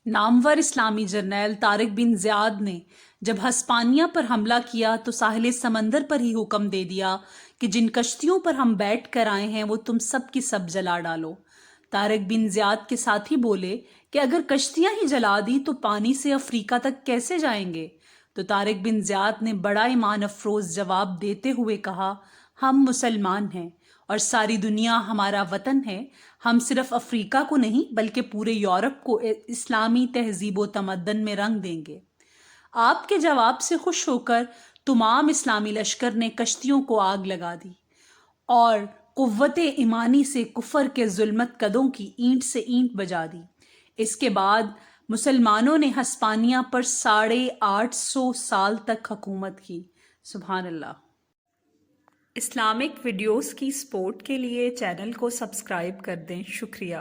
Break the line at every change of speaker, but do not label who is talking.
نامور اسلامی جرنیل طارق بن زیاد نے جب ہسپانیہ پر حملہ کیا تو ساحل سمندر پر ہی حکم دے دیا کہ جن کشتیوں پر ہم بیٹھ کر آئے ہیں وہ تم سب کی سب جلا ڈالو۔ طارق بن زیاد کے ساتھی بولے کہ اگر کشتیاں ہی جلا دی تو پانی سے افریقہ تک کیسے جائیں گے؟ تو طارق بن زیاد نے بڑا ایمان افروز جواب دیتے ہوئے کہا، ہم مسلمان ہیں اور ساری دنیا ہمارا وطن ہے، ہم صرف افریقہ کو نہیں بلکہ پورے یورپ کو اسلامی تہذیب و تمدن میں رنگ دیں گے۔ آپ کے جواب سے خوش ہو کر تمام اسلامی لشکر نے کشتیوں کو آگ لگا دی اور قوت ایمانی سے کفر کے ظلمت قدوں کی اینٹ سے اینٹ بجا دی۔ اس کے بعد مسلمانوں نے ہسپانیہ پر 850 سال تک حکومت کی۔ سبحان اللہ۔ اسلامک ویڈیوز کی سپورٹ کے لیے چینل کو سبسکرائب کر دیں۔ شکریہ۔